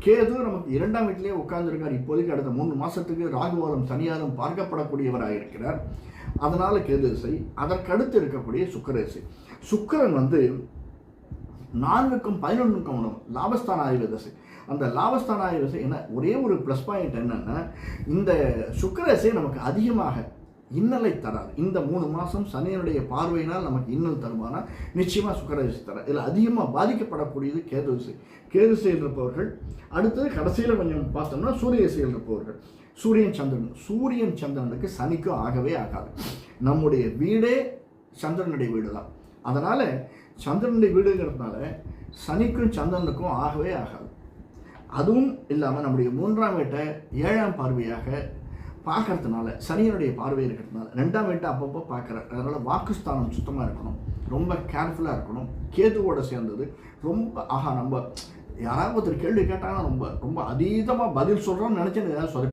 கேது நமக்கு 2ஆம் வீட்டிலேயே உட்கார்ந்துருக்கார். இப்போதைக்கு அடுத்த 3 மாதத்துக்கு ராகுவாலும் சனியாலும் பார்க்கப்படக்கூடியவராக இருக்கிறார். அதனால் கேது திசை. அதற்கடுத்து இருக்கக்கூடிய சுக்கிர திசை. சுக்கிரன் 4க்கும் 11க்கும் உணவு லாபஸ்தானாதிபதி திசை. அந்த லாபஸ்தானாதிபதி என்ன ஒரே ஒரு ப்ளஸ் பாயிண்ட் என்னென்னா, இந்த சுக்கிர திசை நமக்கு அதிகமாக இன்னலை தராது. இந்த 3 மாதம் சனியனுடைய பார்வையினால் நமக்கு இன்னல் தருமானா நிச்சயமாக சுக்கிர திசை தர. இதில் அதிகமாக பாதிக்கப்படக்கூடியது கேது திசை. கேது திசையில் இருப்பவர்கள். அடுத்தது கடைசியில் கொஞ்சம் பார்த்தோம்னா சூரிய திசையில் இருப்பவர்கள். சூரியன் சந்திரனுக்கு சனிக்கும் ஆகவே ஆகாது. நம்முடைய வீடே சந்திரனுடைய வீடு தான். அதனால் சந்திரனுடைய வீடுங்கிறதுனால சனிக்கும் சந்திரனுக்கும் ஆகவே ஆகாது. அதுவும் இல்லாமல் நம்முடைய 3ஆம் வீட்டை 7ஆம் பார்வையாக பார்க்கறதுனால, சனியனுடைய பார்வை இருக்கிறதுனால 2ஆம் வீட்டை அப்பப்போ பார்க்குறார். அதனால் வாக்குஸ்தானம் சுத்தமாக இருக்கணும், ரொம்ப கேர்ஃபுல்லாக இருக்கணும். கேதுவோட சேர்ந்தது ரொம்ப நம்ம யாராவது ஒருத்தர் கேள்வி கேட்டாங்கன்னா ரொம்ப ரொம்ப அதீதமாக பதில் சொல்கிறோம்னு நினச்சி ஏதாவது சொல்ல